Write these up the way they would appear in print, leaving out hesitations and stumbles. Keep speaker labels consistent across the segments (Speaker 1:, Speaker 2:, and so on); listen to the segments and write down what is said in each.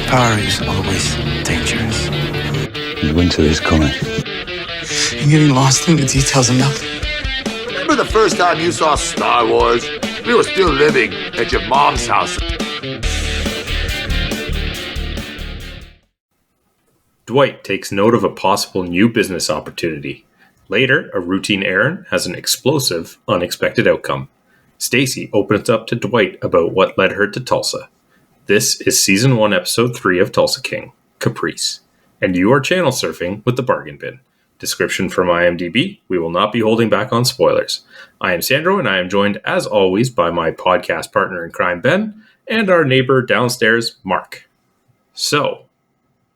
Speaker 1: Power is always dangerous.
Speaker 2: The winter is coming.
Speaker 1: I'm getting lost in the details of nothing.
Speaker 3: Remember the first time you saw Star Wars? We were still living at your mom's house.
Speaker 4: Dwight takes note of a possible new business opportunity. Later, a routine errand has an explosive, unexpected outcome. Stacy opens up to Dwight about what led her to Tulsa. This is Season 1, Episode 3 of Tulsa King, Caprice. And you are channel surfing with the Bargain Bin. Description from IMDB, we will not be holding back on spoilers. I am Sandro, and I am joined, as always, by my podcast partner in crime, Ben, and our neighbor downstairs, Mark. So,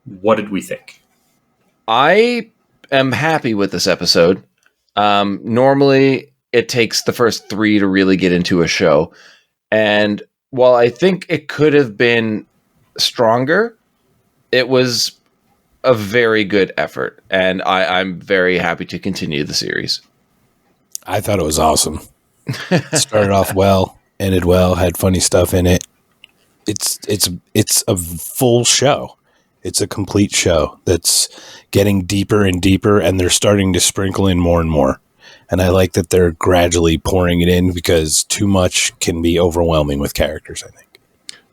Speaker 4: what did we think?
Speaker 5: I am happy with this episode. Normally, it takes the first 3 to really get into a show. And while I think it could have been stronger, it was a very good effort. And I'm very happy to continue the series.
Speaker 6: I thought it was awesome. It started off well, ended well, had funny stuff in it. It's a full show. It's a complete show that's getting deeper and deeper, and they're starting to sprinkle in more and more. And I like that they're gradually pouring it in because too much can be overwhelming with characters, I think.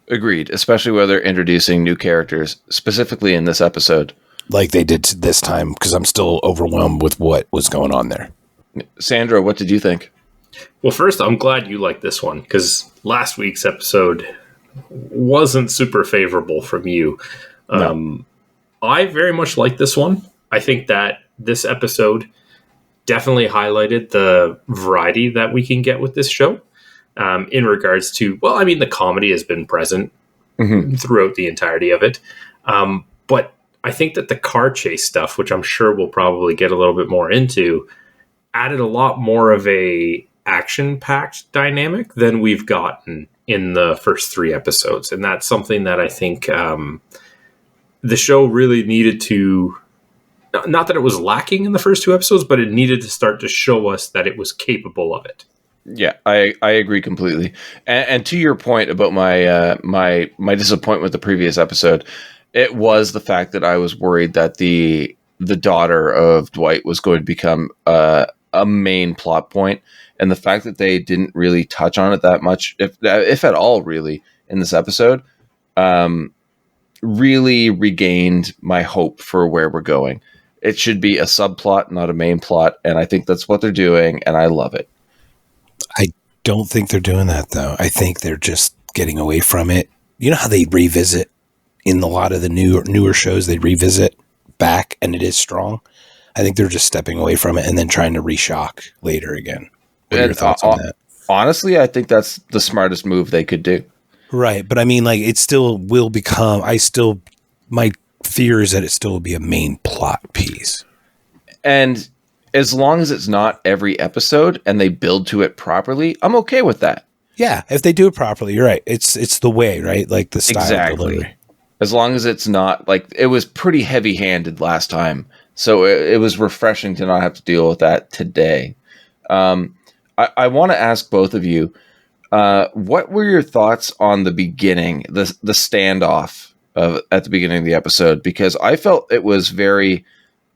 Speaker 5: Agreed, especially where they're introducing new characters, specifically in this episode.
Speaker 6: Like they did this time, because I'm still overwhelmed with what was going on there.
Speaker 5: Sandra, what did you think?
Speaker 4: Well, first, I'm glad you liked this one, because last week's episode wasn't super favorable from you.
Speaker 5: No.
Speaker 4: I very much like this one. I think that this episode definitely highlighted the variety that we can get with this show in regards to, well, I mean, the comedy has been present throughout the entirety of it. But I think that the car chase stuff, which I'm sure we'll probably get a little bit more into, added a lot more of a action-packed dynamic than we've gotten in the first 3 episodes. And that's something that I think the show really needed to, not that it was lacking in the first 2 episodes, but it needed to start to show us that it was capable of it.
Speaker 5: Yeah, I agree completely. And to your point about my my disappointment with the previous episode, it was the fact that I was worried that the daughter of Dwight was going to become a main plot point, and the fact that they didn't really touch on it that much, if at all, really, in this episode, really regained my hope for where we're going. It should be a subplot, not a main plot, and I think that's what they're doing, and I love it.
Speaker 6: I don't think they're doing that, though. I think they're just getting away from it. You know how they revisit in a lot of the newer shows, they revisit back, and it is strong? I think they're just stepping away from it and then trying to reshock later again. What are your thoughts on that?
Speaker 5: Honestly, I think that's the smartest move they could do.
Speaker 6: Right, but I mean, like, it still will become, my fear is that it still will be a main plot piece.
Speaker 5: And as long as it's not every episode and they build to it properly, I'm okay with that.
Speaker 6: Yeah, if they do it properly, you're right. It's the way, right? Like the style
Speaker 5: exactly.
Speaker 6: delivery.
Speaker 5: As long as it's not, like, it was pretty heavy-handed last time, so it was refreshing to not have to deal with that today. I want to ask both of you, what were your thoughts on the beginning, the standoff at the beginning of the episode? Because I felt it was very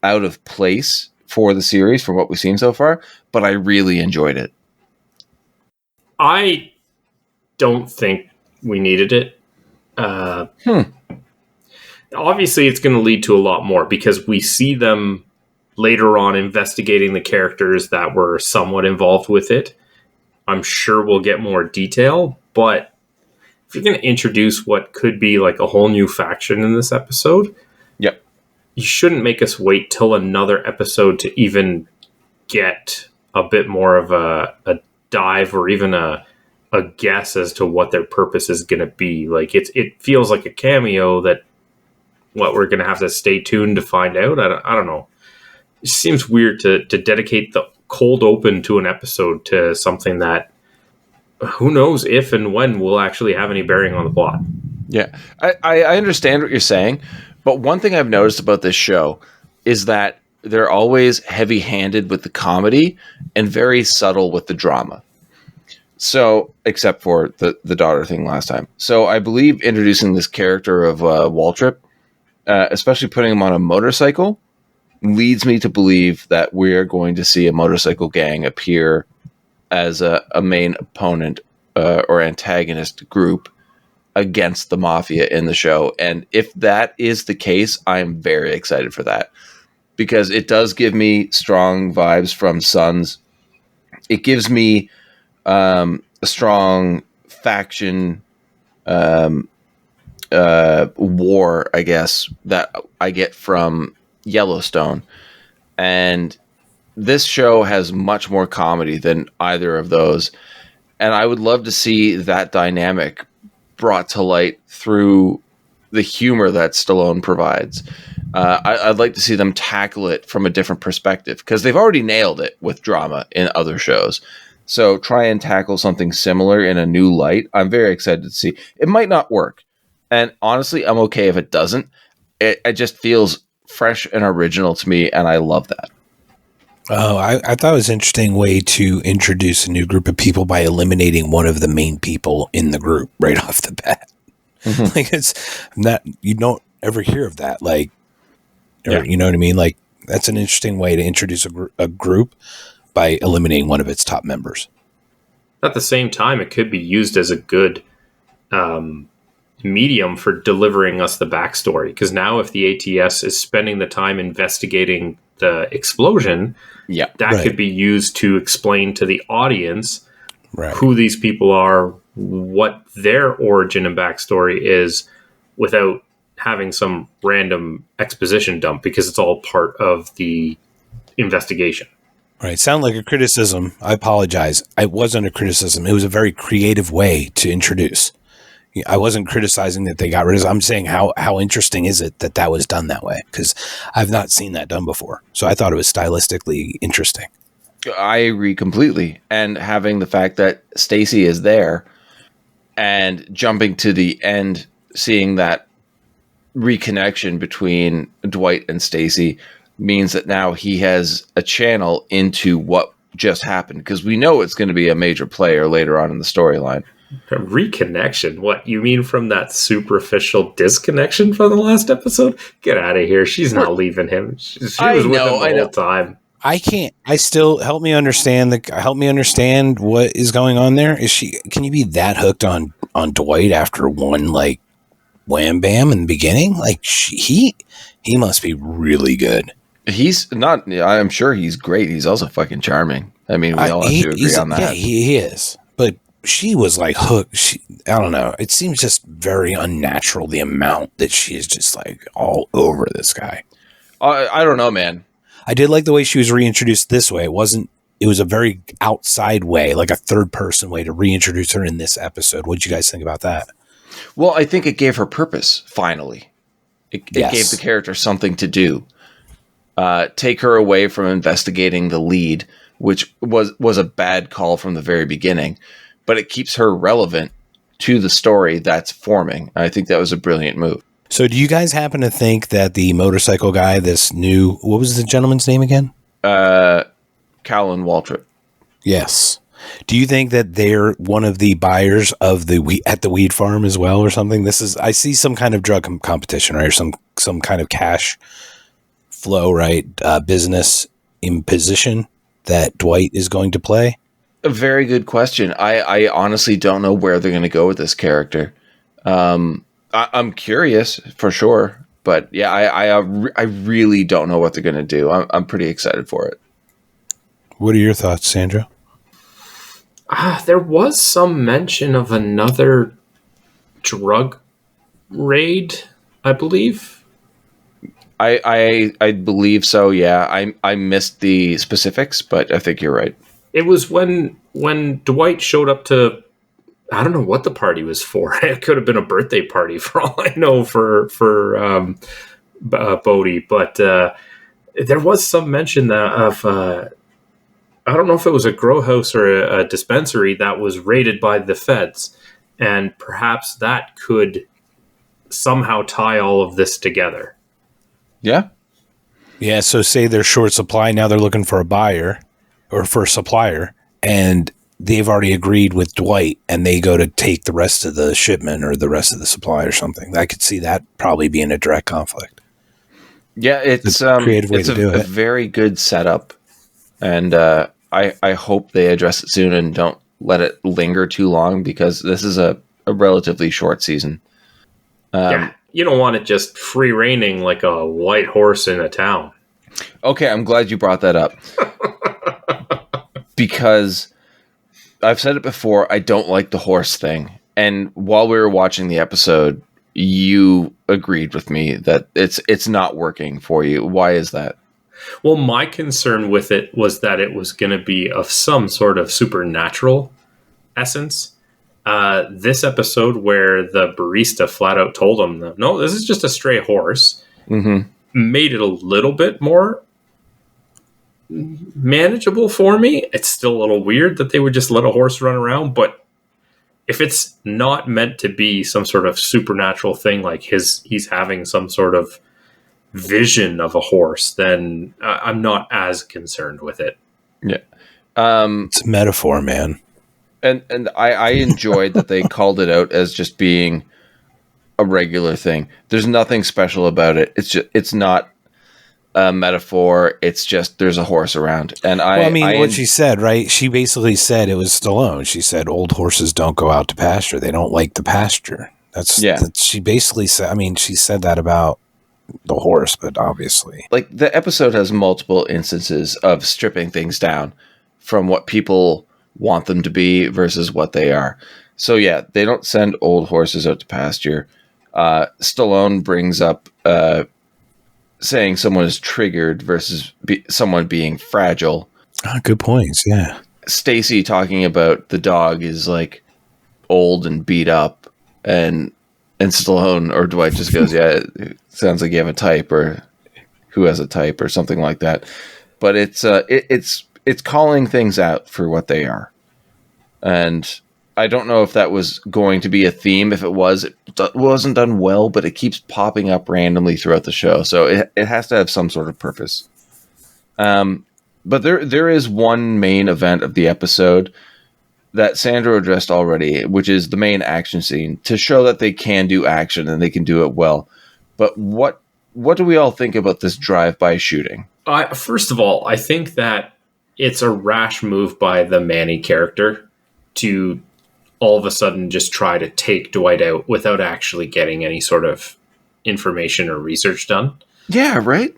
Speaker 5: out of place for the series, for what we've seen so far, but I really enjoyed it.
Speaker 4: I don't think we needed it. Obviously, it's going to lead to a lot more because we see them later on investigating the characters that were somewhat involved with it. I'm sure we'll get more detail, but if you're going to introduce what could be like a whole new faction in this episode,
Speaker 5: yep,
Speaker 4: you shouldn't make us wait till another episode to even get a bit more of a dive or even a guess as to what their purpose is going to be. Like it feels like a cameo that we're going to have to stay tuned to find out. I don't know. It seems weird to dedicate the cold open to an episode to something that who knows if and when will actually have any bearing on the plot.
Speaker 5: Yeah, I understand what you're saying, but one thing I've noticed about this show is that they're always heavy-handed with the comedy and very subtle with the drama. So, except for the daughter thing last time. So, I believe introducing this character of Waltrip, especially putting him on a motorcycle, leads me to believe that we're going to see a motorcycle gang appear as a main opponent or antagonist group against the mafia in the show. And if that is the case, I'm very excited for that, because it does give me strong vibes from Sons. It gives me a strong faction war, I guess, that I get from Yellowstone. And this show has much more comedy than either of those. And I would love to see that dynamic brought to light through the humor that Stallone provides. I'd like to see them tackle it from a different perspective, because they've already nailed it with drama in other shows. So try and tackle something similar in a new light. I'm very excited to see. It might not work. And honestly, I'm okay if it doesn't. It just feels fresh and original to me, and I love that.
Speaker 6: Oh, I thought it was an interesting way to introduce a new group of people by eliminating one of the main people in the group right off the bat. Mm-hmm. Like, it's not, you don't ever hear of that. Like, or, you know what I mean? Like, that's an interesting way to introduce a group by eliminating one of its top members.
Speaker 4: At the same time, it could be used as a good medium for delivering us the backstory. Because now if the ATS is spending the time investigating the explosion, that could be used to explain to the audience who these people are, what their origin and backstory is, without having some random exposition dump, because it's all part of the investigation.
Speaker 6: Right. Sound like a criticism. I apologize. It wasn't a criticism. It was a very creative way to introduce. I wasn't criticizing that they got rid of it. I'm saying how interesting is it that was done that way? Because I've not seen that done before. So I thought it was stylistically interesting.
Speaker 5: I agree completely. And having the fact that Stacy is there and jumping to the end, seeing that reconnection between Dwight and Stacy means that now he has a channel into what just happened, because we know it's going to be a major player later on in the storyline.
Speaker 4: A reconnection? What, you mean from that superficial disconnection from the last episode? Get out of here. She's not leaving him. She was with him the whole time.
Speaker 6: I can't. I still help me understand what is going on there. Can you be that hooked on Dwight after one like wham bam in the beginning? Like he must be really good. He's not.
Speaker 5: I'm sure he's great. He's also fucking charming. I mean, we all have to agree on that.
Speaker 6: Yeah, he is. But she was like hooked. I don't know. It seems just very unnatural, the amount that she is just like all over this guy.
Speaker 5: I don't know, man.
Speaker 6: I did like the way she was reintroduced this way. It was a very outside way, like a third person way to reintroduce her in this episode. What did you guys think about that?
Speaker 5: Well, I think it gave her purpose, finally. It gave the character something to do. Take her away from investigating the lead, which was a bad call from the very beginning, but it keeps her relevant to the story that's forming. I think that was a brilliant move.
Speaker 6: So do you guys happen to think that the motorcycle guy, what was the gentleman's name again?
Speaker 5: Callan Waltrip.
Speaker 6: Yes. Do you think that they're one of the buyers of at the weed farm as well or something? I see some kind of drug competition, right? Or some kind of cash flow, right? Business imposition that Dwight is going to play.
Speaker 5: A very good question. I honestly don't know where they're going to go with this character. I'm curious for sure, but yeah, I really don't know what they're going to do. I'm pretty excited for it.
Speaker 6: What are your thoughts, Sandra?
Speaker 4: There was some mention of another drug raid, I believe.
Speaker 5: I believe so. Yeah, I missed the specifics, but I think you're right.
Speaker 4: It was when Dwight showed up to, I don't know what the party was for. It could have been a birthday party for all I know for Bodie, but there was some mention of I don't know if it was a grow house or a dispensary that was raided by the feds, and perhaps that could somehow tie all of this together.
Speaker 5: Yeah.
Speaker 6: Yeah, so say they're short supply, now they're looking for a buyer or for a supplier, and they've already agreed with Dwight and they go to take the rest of the shipment or the rest of the supply or something. I could see that probably being a direct conflict.
Speaker 5: Yeah, it's
Speaker 6: a creative way
Speaker 5: it's
Speaker 6: to do
Speaker 5: a
Speaker 6: it.
Speaker 5: very good setup, and I hope they address it soon and don't let it linger too long, because this is a relatively short season.
Speaker 4: Yeah, you don't want it just free reigning like a white horse in a town.
Speaker 5: Okay, I'm glad you brought that up. Because I've said it before, I don't like the horse thing. And while we were watching the episode, you agreed with me that it's not working for you. Why is that?
Speaker 4: Well, my concern with it was that it was going to be of some sort of supernatural essence. This episode where the barista flat out told him, no, this is just a stray horse, made it a little bit more manageable for me. It's still a little weird that they would just let a horse run around, but if it's not meant to be some sort of supernatural thing, like he's having some sort of vision of a horse, then I'm not as concerned with it.
Speaker 5: Yeah.
Speaker 6: It's a metaphor, man.
Speaker 5: And I enjoyed that they called it out as just being a regular thing. There's nothing special about it. It's not a metaphor. It's just there's a horse around. And
Speaker 6: what she said, right? She basically said it was Stallone. She said old horses don't go out to pasture. They don't like the pasture. She basically said. I mean, she said that about the horse, but obviously,
Speaker 5: like, the episode has multiple instances of stripping things down from what people want them to be versus what they are. So yeah, they don't send old horses out to pasture. Stallone brings up saying someone is triggered versus someone being fragile.
Speaker 6: Good points. Yeah.
Speaker 5: Stacy talking about the dog is like old and beat up, and Stallone or Dwight just goes, yeah, it sounds like you have a type, or who has a type, or something like that. But it's calling things out for what they are. And I don't know if that was going to be a theme. If it was, it wasn't done well, but it keeps popping up randomly throughout the show. So it has to have some sort of purpose. But there is one main event of the episode that Sandro addressed already, which is the main action scene, to show that they can do action and they can do it well. But what do we all think about this drive-by shooting?
Speaker 4: First of all, I think that it's a rash move by the Manny character to all of a sudden just try to take Dwight out without actually getting any sort of information or research done.
Speaker 5: Yeah, right?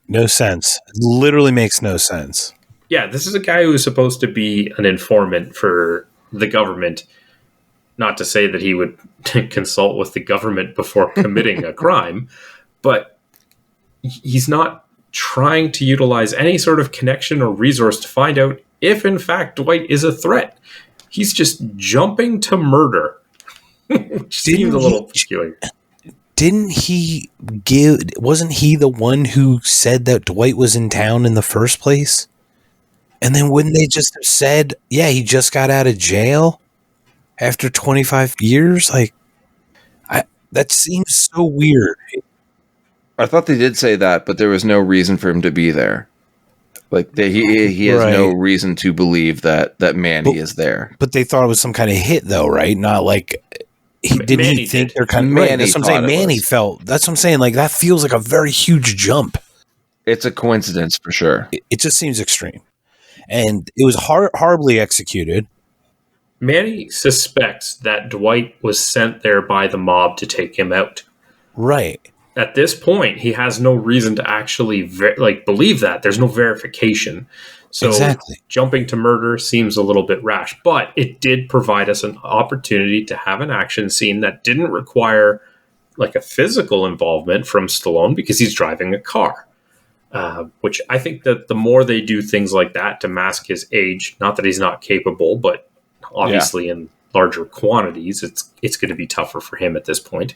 Speaker 6: No sense. It literally makes no sense.
Speaker 4: Yeah, this is a guy who's supposed to be an informant for the government. Not to say that he would consult with the government before committing a crime, but he's not trying to utilize any sort of connection or resource to find out if, in fact, Dwight is a threat. He's just jumping to murder, which seems a little peculiar.
Speaker 6: Wasn't he the one who said that Dwight was in town in the first place? And then wouldn't they just have said, yeah, he just got out of jail after 25 years? Like, that seems so weird.
Speaker 5: I thought they did say that, but there was no reason for him to be there. Like, he has no reason to believe that Manny is there.
Speaker 6: But they thought it was some kind of hit, though, right? Not like he think they're kind of
Speaker 5: Manny.
Speaker 6: That's what I'm saying. Manny felt. That's what I'm saying. Like, that feels like a very huge jump.
Speaker 5: It's a coincidence for sure.
Speaker 6: It just seems extreme, and it was horribly executed.
Speaker 4: Manny suspects that Dwight was sent there by the mob to take him out.
Speaker 6: Right.
Speaker 4: At this point, he has no reason to actually believe that. There's no verification. So
Speaker 6: exactly.
Speaker 4: Jumping to murder seems a little bit rash, but it did provide us an opportunity to have an action scene that didn't require like a physical involvement from Stallone because he's driving a car. Which I think that the more they do things like that to mask his age, not that he's not capable, but obviously in larger quantities, it's going to be tougher for him at this point.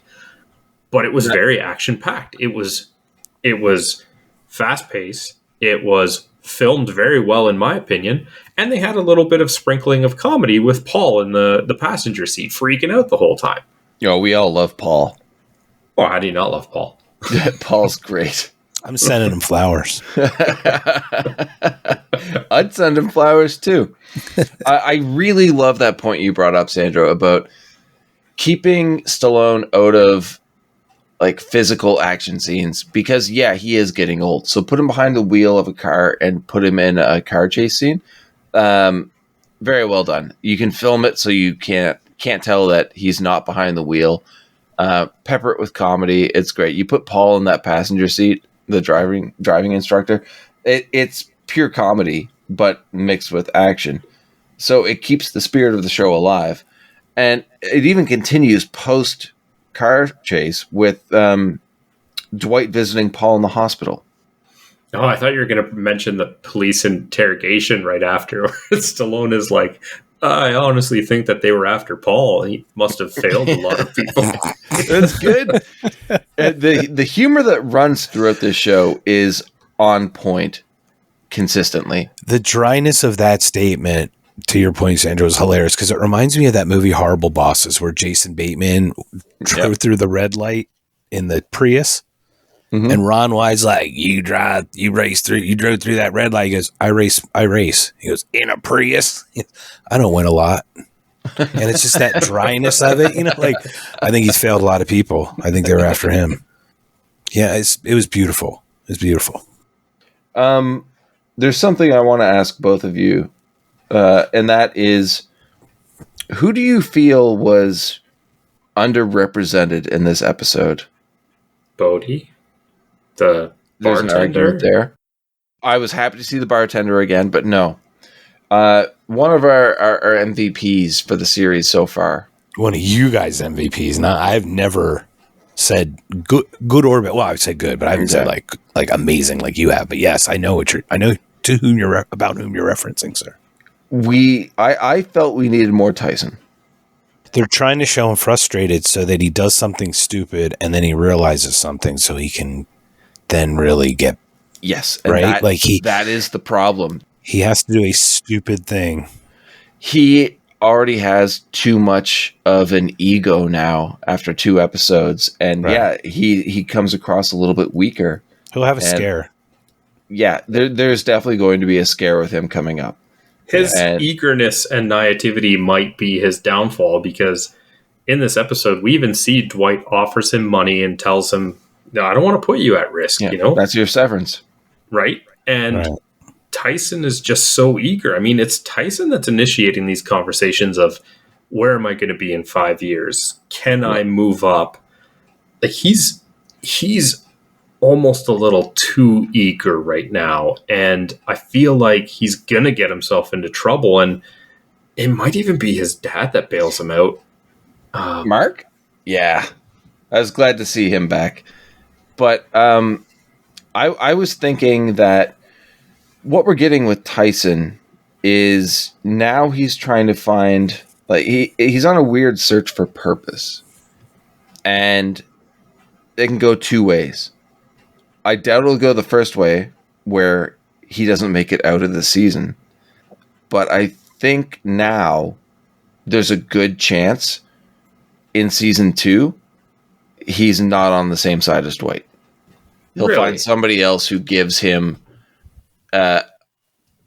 Speaker 4: But it was very action-packed. It was fast-paced. It was filmed very well, in my opinion. And they had a little bit of sprinkling of comedy with Paul in the passenger seat, freaking out the whole time.
Speaker 5: We all love Paul.
Speaker 4: Well, how do you not love Paul?
Speaker 5: Paul's great.
Speaker 6: I'm sending him flowers.
Speaker 5: I'd send him flowers too. I really love that point you brought up, Sandro, about keeping Stallone out of like physical action scenes because yeah, he is getting old. So put him behind the wheel of a car and put him in a car chase scene. Very well done. You can film it so you can't tell that he's not behind the wheel. Pepper it with comedy. It's great. You put Paul in that passenger seat, the driving instructor. It's pure comedy, but mixed with action. So it keeps the spirit of the show alive. And it even continues post car chase with Dwight visiting Paul in the hospital.
Speaker 4: Oh, I thought you were going to mention the police interrogation right after. Stallone is like, I honestly think that they were after Paul. He must have failed a lot of people.
Speaker 5: That's good. The humor that runs throughout this show is on point consistently.
Speaker 6: The dryness of that statement, to your point, Sandra, is hilarious because it reminds me of that movie Horrible Bosses where Jason Bateman drove through the red light in the Prius. Mm-hmm. And Ron Wyde's like, you drove through that red light. He goes, I race. He goes, in a Prius. I don't win a lot. And it's just that dryness of it, like I think he's failed a lot of people. I think they were after him. Yeah, it was beautiful. It was beautiful.
Speaker 5: There's something I want to ask both of you, and that is, who do you feel was underrepresented in this episode?
Speaker 4: Bodhi. The
Speaker 5: There's an argument there. I was happy to see the bartender again, but no. One of our MVPs for the series so far.
Speaker 6: One of you guys' MVPs. Now, I've never said good or bad. Well, I've said good, but I haven't said like amazing like you have. But yes, I know to whom you're about whom you're referencing, sir.
Speaker 5: I felt we needed more Tyson.
Speaker 6: They're trying to show him frustrated so that he does something stupid and then he realizes something so he can then really get right.
Speaker 5: That is the problem.
Speaker 6: He has to do a stupid thing.
Speaker 5: He already has too much of an ego now after 2 episodes, and he comes across a little bit weaker.
Speaker 6: He'll have a scare.
Speaker 5: Yeah, there's definitely going to be a scare with him coming up.
Speaker 4: His eagerness and naivety might be his downfall because in this episode, we even see Dwight offers him money and tells him, no, I don't want to put you at risk,
Speaker 5: That's your severance.
Speaker 4: Right? And Tyson is just so eager. I mean, it's Tyson that's initiating these conversations of where am I going to be in 5 years? Can I move up? Like he's almost a little too eager right now. And I feel like he's going to get himself into trouble. And it might even be his dad that bails him out.
Speaker 5: Mark? Yeah. I was glad to see him back. But I was thinking that what we're getting with Tyson is now he's trying to find, like, he's on a weird search for purpose. And it can go 2 ways. I doubt it'll go the first way, where he doesn't make it out of the season. But I think now there's a good chance in season 2 he's not on the same side as Dwight. He'll find somebody else who gives him that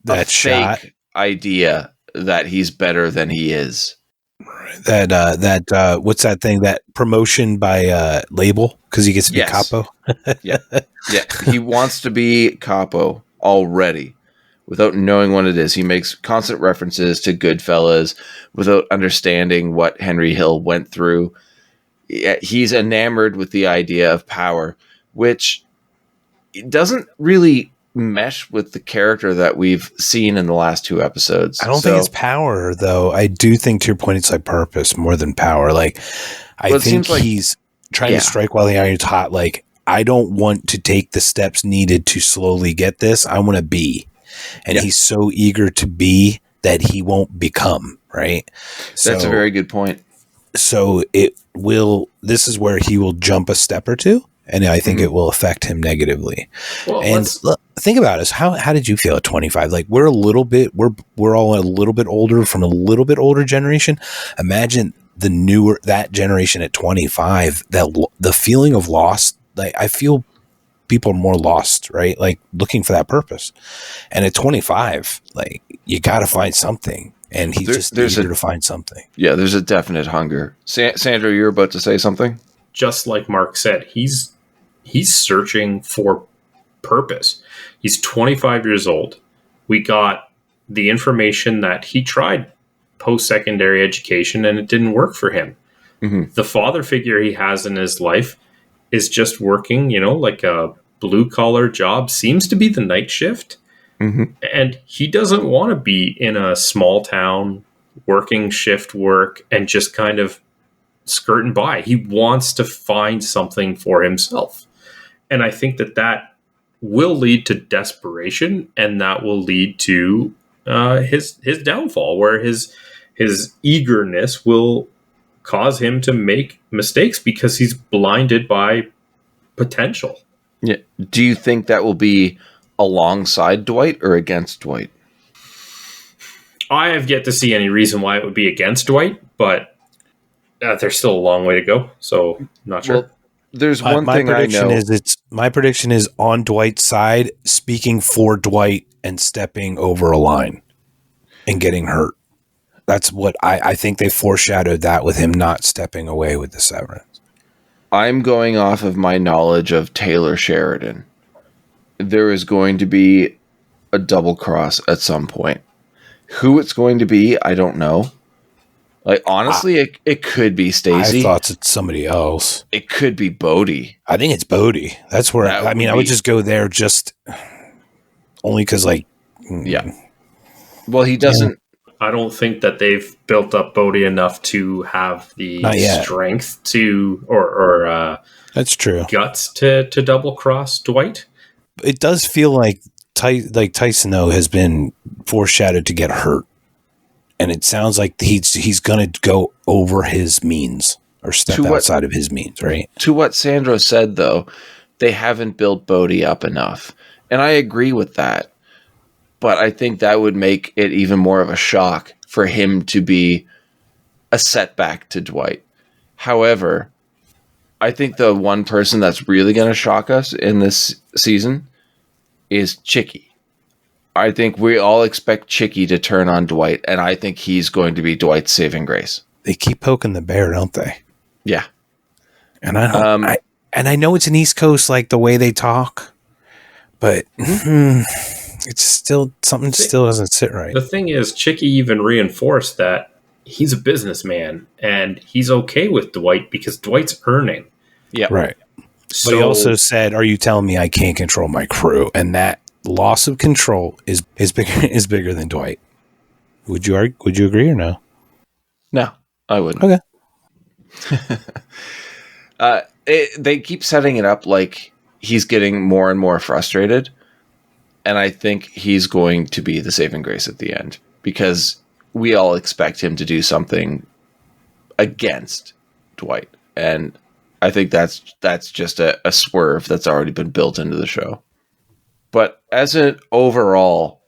Speaker 5: fake idea that he's better than he is. That
Speaker 6: what's that thing? That promotion by label because he gets to be capo.
Speaker 5: yeah. He wants to be capo already without knowing what it is. He makes constant references to Goodfellas without understanding what Henry Hill went through. He's enamored with the idea of power, which doesn't really mesh with the character that we've seen in the last 2 episodes.
Speaker 6: I don't think it's power, though. I do think, to your point, it's like purpose more than power. Like, I think he's trying to strike while the iron's hot. Like, I don't want to take the steps needed to slowly get this. I want to be. And he's so eager to be that he won't become, right?
Speaker 5: That's a very good point.
Speaker 6: So this is where he will jump a step or two. And I think it will affect him negatively. Well, and think about us. How did you feel at 25? Like we're all a little bit older from a little bit older generation. Imagine that generation at 25. That the feeling of loss. Like I feel people are more lost, right? Like looking for that purpose. And at 25, like you got to find something. And he's just eager to find something.
Speaker 5: Yeah, there's a definite hunger. Sandra, you're about to say something?
Speaker 4: Just like Mark said, he's searching for purpose. He's 25 years old. We got the information that he tried post-secondary education and it didn't work for him. Mm-hmm. The father figure he has in his life is just working, like a blue-collar job, seems to be the night shift. Mm-hmm. And he doesn't want to be in a small town working shift work and just kind of skirting by. He wants to find something for himself. And I think that will lead to desperation, and that will lead to his downfall, where his eagerness will cause him to make mistakes because he's blinded by potential.
Speaker 5: Yeah. Do you think that will be alongside Dwight or against Dwight?
Speaker 4: I have yet to see any reason why it would be against Dwight, but there's still a long way to go, so I'm not sure. Well,
Speaker 5: there's one thing I know.
Speaker 6: My prediction is on Dwight's side, speaking for Dwight and stepping over a line and getting hurt. That's what I think they foreshadowed that with him not stepping away with the severance.
Speaker 5: I'm going off of my knowledge of Taylor Sheridan. There is going to be a double cross at some point. Who it's going to be, I don't know. Like, honestly, it could be Stacy.
Speaker 6: I thought it's somebody else.
Speaker 5: It could be Bodie.
Speaker 6: I think it's Bodie. That's where, I would just go there just only because, like...
Speaker 5: Yeah. Well, he doesn't...
Speaker 4: I don't think that they've built up Bodie enough to have the strength to, or
Speaker 6: that's true,
Speaker 4: guts to double cross Dwight.
Speaker 6: It does feel like Tyson, though, has been foreshadowed to get hurt. And it sounds like he's going to go over his means or step outside of his means, right?
Speaker 5: To what Sandra said, though, they haven't built Bodie up enough. And I agree with that. But I think that would make it even more of a shock for him to be a setback to Dwight. However, I think the one person that's really going to shock us in this season is Chicky. I think we all expect Chicky to turn on Dwight, and I think he's going to be Dwight's saving grace.
Speaker 6: They keep poking the bear, don't they?
Speaker 5: Yeah.
Speaker 6: And I know it's an East Coast, like the way they talk, but it's still something still doesn't sit right.
Speaker 4: The thing is, Chicky even reinforced that he's a businessman and he's okay with Dwight because Dwight's earning.
Speaker 5: Yeah.
Speaker 6: Right. So, but he also said, "Are you telling me I can't control my crew?" And that loss of control is bigger than Dwight. Would you agree or no?
Speaker 5: No, I wouldn't.
Speaker 6: Okay.
Speaker 5: They keep setting it up like he's getting more and more frustrated. And I think he's going to be the saving grace at the end because we all expect him to do something against Dwight. And I think that's just a swerve that's already been built into the show. But as an overall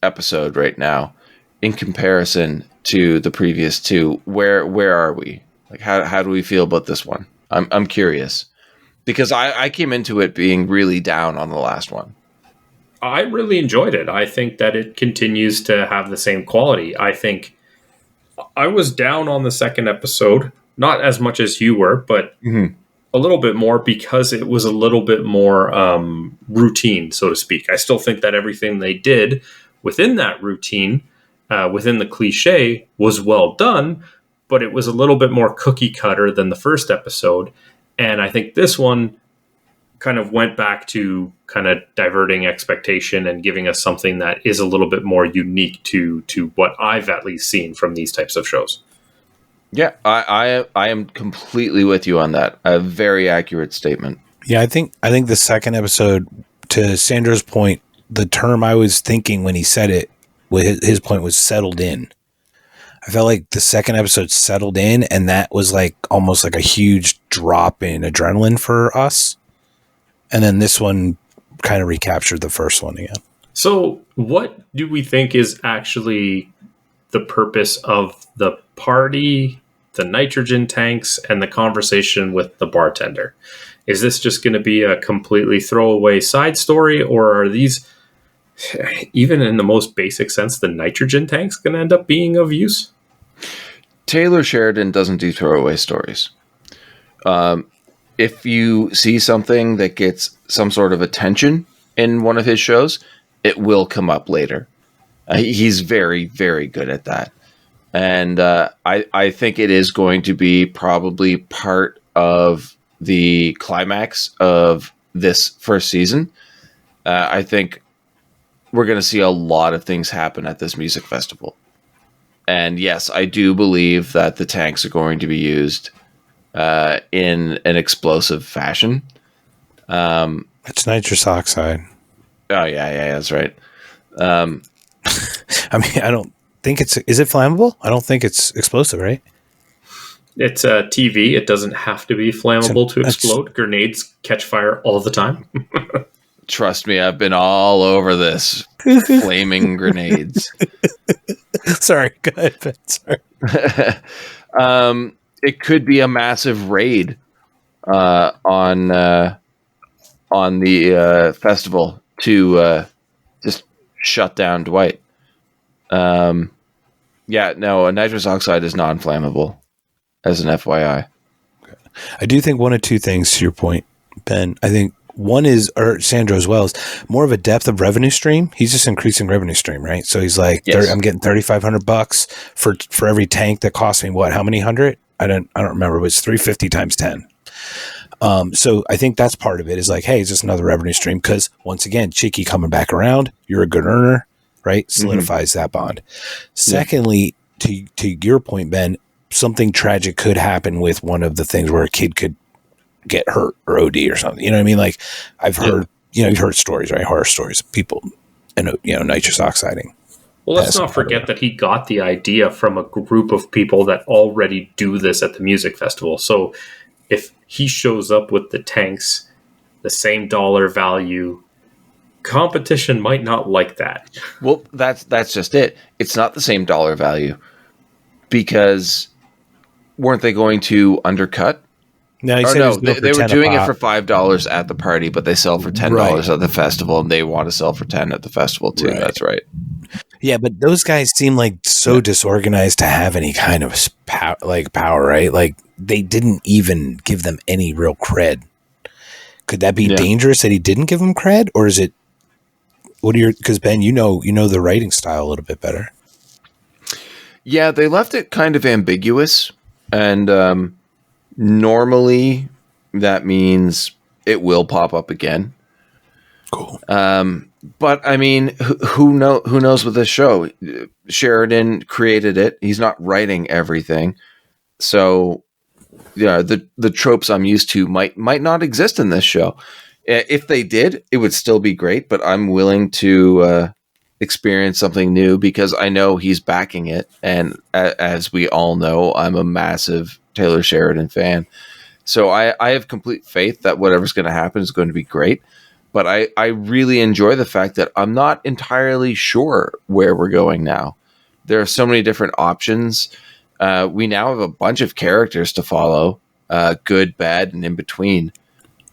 Speaker 5: episode right now, in comparison to the previous two, where are we? Like, how do we feel about this one? I'm curious because I came into it being really down on the last one.
Speaker 4: I really enjoyed it. I think that it continues to have the same quality. I think I was down on the second episode, not as much as you were, but a little bit more because it was a little bit more routine, so to speak. I still think that everything they did within that routine, within the cliche, was well done, but it was a little bit more cookie cutter than the first episode. And I think this one kind of went back to kind of diverting expectation and giving us something that is a little bit more unique to what I've at least seen from these types of shows.
Speaker 5: Yeah, I am completely with you on that. A very accurate statement.
Speaker 6: Yeah, I think the second episode, to Sandra's point, the term I was thinking when he said it, his point was settled in. I felt like the second episode settled in, and that was like almost like a huge drop in adrenaline for us. And then this one kind of recaptured the first one again.
Speaker 4: So what do we think is actually the purpose of the party the nitrogen tanks and the conversation with the bartender. Is this just going to be a completely throwaway side story, or are these, even in the most basic sense, the nitrogen tanks going to end up being of use?
Speaker 5: Taylor Sheridan doesn't do throwaway stories. If you see something that gets some sort of attention in one of his shows, it will come up later. He's very, very good at that. And I think it is going to be probably part of the climax of this first season. I think we're going to see a lot of things happen at this music festival. And yes, I do believe that the tanks are going to be used in an explosive fashion.
Speaker 6: It's nitrous oxide.
Speaker 5: Oh, yeah, that's right.
Speaker 6: I mean, I don't think is it flammable? I don't think it's explosive, right?
Speaker 4: It's a TV. It doesn't have to be flammable to explode. Grenades catch fire all the time.
Speaker 5: Trust me, I've been all over this. Flaming grenades.
Speaker 6: Sorry, go ahead, Ben. Sorry.
Speaker 5: It could be a massive raid on the festival to just shut down Dwight. A nitrous oxide is non-flammable, as an FYI.
Speaker 6: Okay. I do think one of two things to your point, Ben. I think one is, or Sandro as well, is more of a depth of revenue stream. He's just increasing revenue stream, right? So he's like,
Speaker 5: yes.
Speaker 6: I'm getting $3,500 for every tank that cost me what? How many hundred? I don't remember. It was 350 times 10. So I think that's part of it. Is like, hey, it's just another revenue stream because once again, Cheeky coming back around. You're a good earner, right? Solidifies that bond. Secondly, to your point, Ben, something tragic could happen with one of the things where a kid could get hurt or OD or something. You know what I mean? Like I've heard, you've heard stories, right? Horror stories of people, nitrous oxiding.
Speaker 4: Well, let's not forget that he got the idea from a group of people that already do this at the music festival. So if he shows up with the tanks, the same dollar value, competition might not like that.
Speaker 5: Well, that's just it. It's not the same dollar value because weren't they going to undercut?
Speaker 6: No,
Speaker 5: they were doing it for $5 at the party, but they sell for $10 at the festival, and they want to sell for $10 at the festival too. Right. That's right.
Speaker 6: Yeah, but those guys seem like so disorganized to have any kind of power, right? Like they didn't even give them any real cred. Could that be dangerous that he didn't give them cred, or is it? Because Ben, you know the writing style a little bit better.
Speaker 5: Yeah, they left it kind of ambiguous, and normally that means it will pop up again.
Speaker 6: Cool.
Speaker 5: But I mean, who knows with this show? Sheridan created it. He's not writing everything. So yeah, the tropes I'm used to might not exist in this show. If they did, it would still be great, but I'm willing to experience something new because I know he's backing it. And as we all know, I'm a massive Taylor Sheridan fan. So I have complete faith that whatever's going to happen is going to be great. But I really enjoy the fact that I'm not entirely sure where we're going now. There are so many different options. We now have a bunch of characters to follow, good, bad, and in between.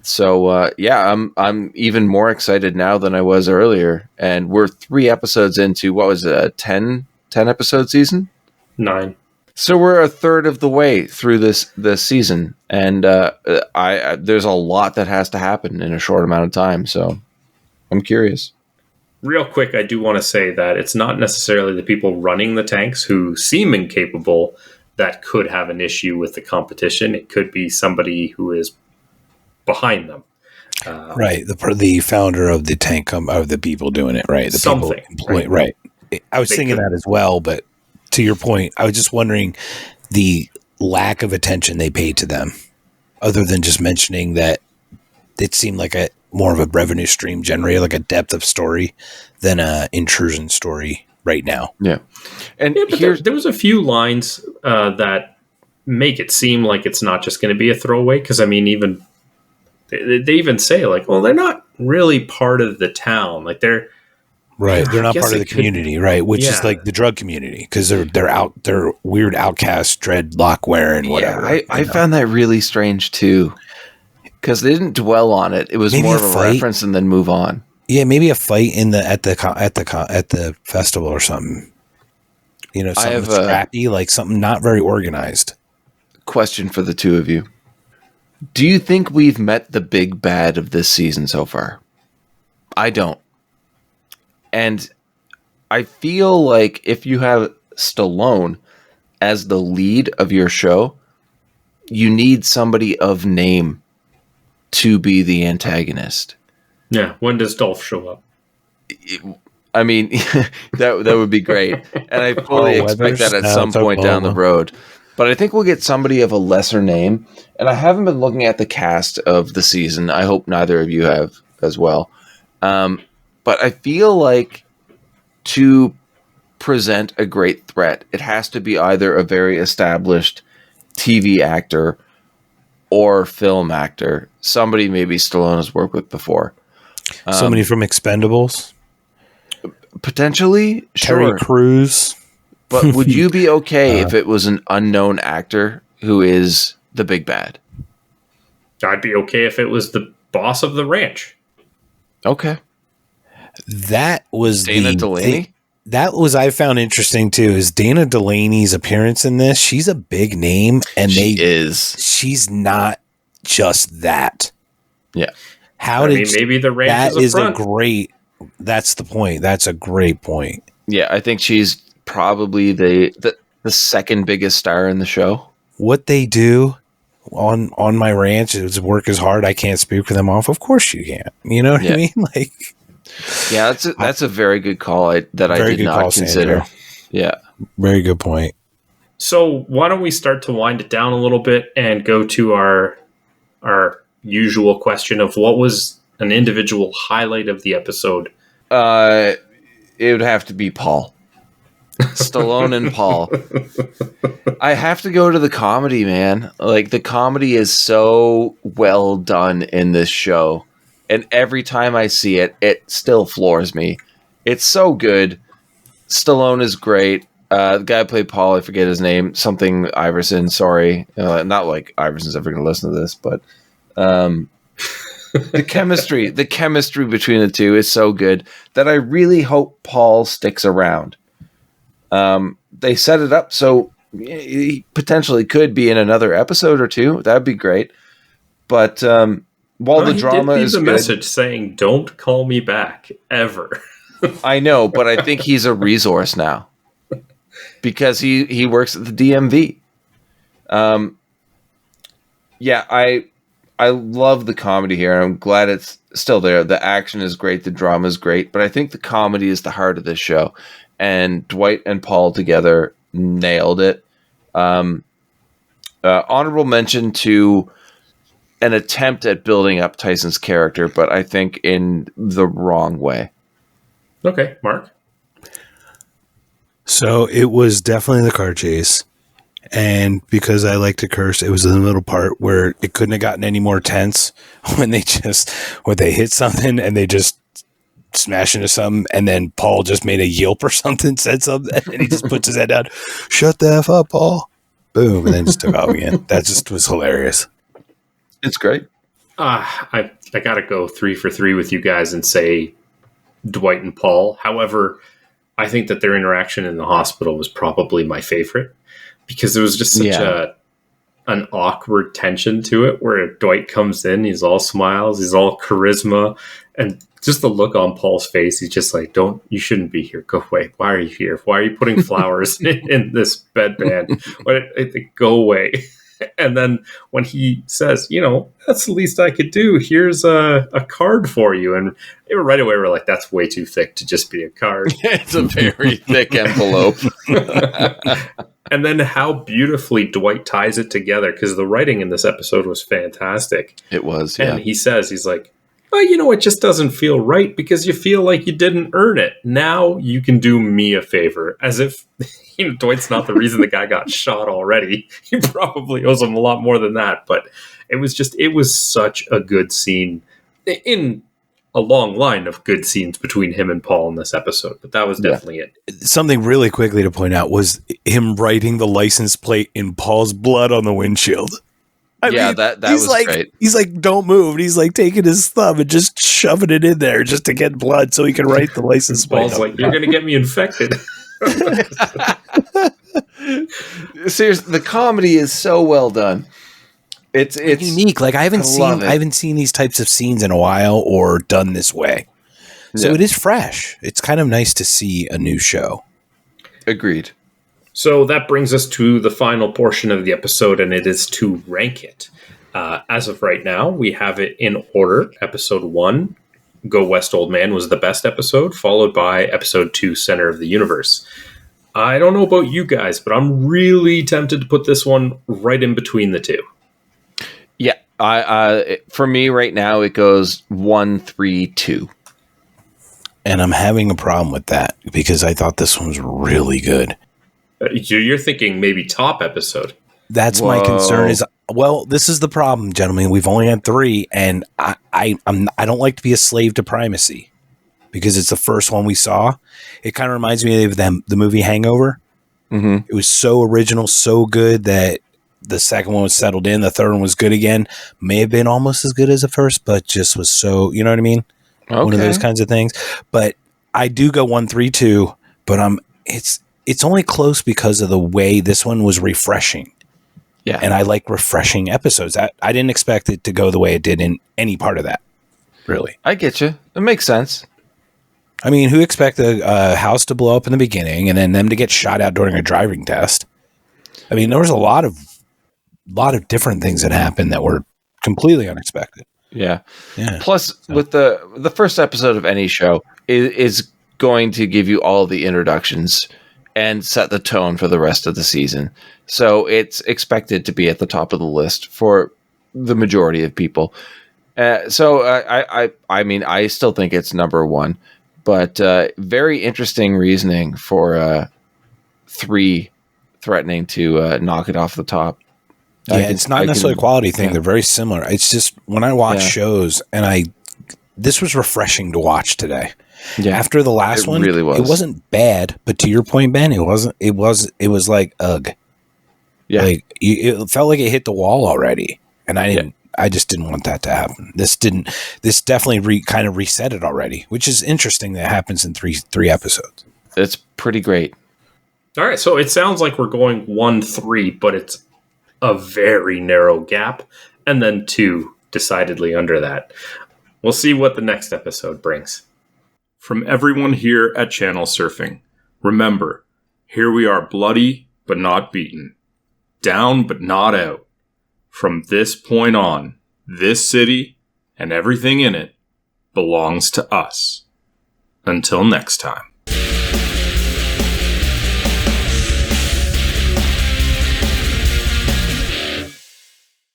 Speaker 5: So I'm even more excited now than I was earlier. And we're 3 episodes into what was it, a 10 episode season?
Speaker 4: 9.
Speaker 5: So we're a third of the way through this season, and there's a lot that has to happen in a short amount of time. So I'm curious.
Speaker 4: Real quick, I do want to say that it's not necessarily the people running the tanks who seem incapable that could have an issue with the competition. It could be somebody who is behind them.
Speaker 6: Right, the founder of the tank, of the people doing it. Right, the
Speaker 4: something.
Speaker 6: People right. I was thinking that as well, but. To your point, I was just wondering the lack of attention they paid to them, other than just mentioning that it seemed like a more of a revenue stream generator, like a depth of story than a intrusion story right now.
Speaker 5: Yeah. And
Speaker 4: there was a few lines that make it seem like it's not just going to be a throwaway. Cause I mean, even they even say like, well, they're not really part of the town. Like they're
Speaker 6: Right.
Speaker 4: Yeah,
Speaker 6: They're
Speaker 4: I
Speaker 6: not
Speaker 4: guess
Speaker 6: part of
Speaker 4: it
Speaker 6: the
Speaker 4: could-
Speaker 6: community, right? Which is
Speaker 4: Yeah.
Speaker 6: like the drug community because they're weird outcast dreadlock wearing whatever.
Speaker 5: Yeah, I found that really strange too, because they didn't dwell on it. It was
Speaker 6: Maybe
Speaker 5: more
Speaker 6: a
Speaker 5: of a
Speaker 6: fight?
Speaker 5: reference and then move on.
Speaker 6: Yeah, maybe a fight at the festival or something. You know, something
Speaker 5: have
Speaker 6: scrappy, like something not very organized.
Speaker 5: Question for the two of you: do you think we've met the big bad of this season so far? I don't, and I feel like if you have Stallone as the lead of your show, you need somebody of name to be the antagonist.
Speaker 4: Yeah. When does Dolph show up?
Speaker 5: I mean, that would be great, and I fully expect that at some point down the road. But I think we'll get somebody of a lesser name, and I haven't been looking at the cast of the season. I hope neither of you have as well. But I feel like to present a great threat, it has to be either a very established TV actor or film actor, somebody maybe Stallone has worked with before.
Speaker 6: Somebody from Expendables,
Speaker 5: Potentially,
Speaker 6: Terry
Speaker 5: sure.
Speaker 6: Crews.
Speaker 5: But would you be okay if it was an unknown actor who is the big bad?
Speaker 4: I'd be okay if it was the boss of the ranch.
Speaker 5: Okay.
Speaker 6: That was
Speaker 5: Dana Delaney?
Speaker 6: That was I found interesting too. Is Dana Delaney's appearance in this? She's a big name, and she's not just that.
Speaker 5: Yeah.
Speaker 4: Maybe the ranch
Speaker 6: that
Speaker 4: is a
Speaker 6: is
Speaker 4: front.
Speaker 6: a great. That's the point. That's a great point.
Speaker 5: Yeah, I think she's probably the second biggest star in the show.
Speaker 6: What they do on my ranch is work as hard. I can't speak for them off. Of course you can't. You know what I mean? Like,
Speaker 5: yeah, that's a very good call that I did not consider.
Speaker 6: Sandra.
Speaker 5: Yeah,
Speaker 6: very good point.
Speaker 4: So why don't we start to wind it down a little bit and go to our usual question of what was an individual highlight of the episode?
Speaker 5: It would have to be Paul. Stallone and Paul. I have to go to the comedy, man. Like, the comedy is so well done in this show. And every time I see it, it still floors me. It's so good. Stallone is great. The guy who played Paul, I forget his name. Something Iverson, sorry. Not like Iverson's ever going to listen to this, but the chemistry between the two is so good that I really hope Paul sticks around. They set it up so he potentially could be in another episode or two. That'd be great. But while the drama is
Speaker 4: a
Speaker 5: good,
Speaker 4: message saying "Don't call me back ever."
Speaker 5: I know, but I think he's a resource now because he works at the DMV. Yeah, I love the comedy here. I'm glad it's still there. The action is great. The drama is great. But I think the comedy is the heart of this show. And Dwight and Paul together nailed it. Honorable mention to an attempt at building up Tyson's character, but I think in the wrong way.
Speaker 4: Okay, Mark.
Speaker 6: So it was definitely the car chase. And because I like to curse, it was in the middle part where it couldn't have gotten any more tense when they hit something and they just smash into something, and then Paul just made a yelp or something, said something, and he just puts his head down. Shut the F up, Paul. Boom, and then just took off again. That just was hilarious.
Speaker 5: It's great.
Speaker 4: I gotta go 3 for 3 with you guys and say Dwight and Paul. However, I think that their interaction in the hospital was probably my favorite because there was just such an awkward tension to it where Dwight comes in, he's all smiles, he's all charisma, and just the look on Paul's face, he's just like, you shouldn't be here. Go away. Why are you here? Why are you putting flowers in this bedpan? Go away. And then when he says, that's the least I could do. Here's a card for you. And right away, we're like, that's way too thick to just be a card.
Speaker 5: It's a very thick envelope.
Speaker 4: And then how beautifully Dwight ties it together, because the writing in this episode was fantastic.
Speaker 5: It was, yeah.
Speaker 4: And he's like, well, it just doesn't feel right because you feel like you didn't earn it. Now you can do me a favor. As if Dwight's not the reason the guy got shot already. He probably owes him a lot more than that. But it was such a good scene in a long line of good scenes between him and Paul in this episode, but that was definitely it.
Speaker 6: Something really quickly to point out was him writing the license plate in Paul's blood on the windshield. I mean,
Speaker 5: that was great.
Speaker 6: He's like, don't move. And he's like taking his thumb and just shoving it in there just to get blood so he can write the license plate.
Speaker 4: Paul's like, you're going to get me infected.
Speaker 5: Seriously, the comedy is so well done. It's
Speaker 6: unique. Like I haven't seen these types of scenes in a while or done this way. So it is fresh. It's kind of nice to see a new show.
Speaker 5: Agreed.
Speaker 4: So that brings us to the final portion of the episode, and it is to rank it. As of right now, we have it in order. Episode 1, Go West Old Man, was the best episode, followed by Episode 2, Center of the Universe. I don't know about you guys, but I'm really tempted to put this one right in between the two.
Speaker 5: Yeah, for me right now, it goes 1, 3, 2.
Speaker 6: And I'm having a problem with that because I thought this one was really good.
Speaker 4: You're thinking maybe top episode.
Speaker 6: That's my concern. This is the problem, gentlemen. We've only had 3, and I don't like to be a slave to primacy because it's the first one we saw. It kind of reminds me of the movie Hangover.
Speaker 5: Mm-hmm. It
Speaker 6: was so original, so good that the second one was settled in. The third one was good again. May have been almost as good as the first, but just was so, you know what I mean? Okay. One of those kinds of things. But I do go 1, 3, 2, but it's only close because of the way this one was refreshing. Yeah. And I like refreshing episodes. I didn't expect it to go the way it did in any part of that. Really.
Speaker 5: I get you. It makes sense.
Speaker 6: I mean, who expected a house to blow up in the beginning and then them to get shot out during a driving test? I mean, there was a lot of different things that happened that were completely unexpected.
Speaker 5: Yeah. Plus, with the first episode of any show is going to give you all the introductions and set the tone for the rest of the season. So it's expected to be at the top of the list for the majority of people. So I mean, I still think it's number 1, but very interesting reasoning for 3 threatening to knock it off the top.
Speaker 6: Yeah, it's not necessarily a quality thing. Yeah. They're very similar. It's just when I watch shows, and this was refreshing to watch today. Yeah. After the last one, really was. It wasn't bad, but to your point, Ben, it wasn't. It was like ugh. Yeah, like it felt like it hit the wall already, and I didn't. Yeah. I just didn't want that to happen. This didn't. This definitely kind of reset it already, which is interesting. That happens in three episodes.
Speaker 5: It's pretty great.
Speaker 4: All right, so it sounds like we're going 1, 3, but it's a very narrow gap, and then 2 decidedly under that. We'll see what the next episode brings. From everyone here at Channel Surfing, remember, here we are bloody but not beaten, down but not out. From this point on, this city and everything in it belongs to us. Until next time.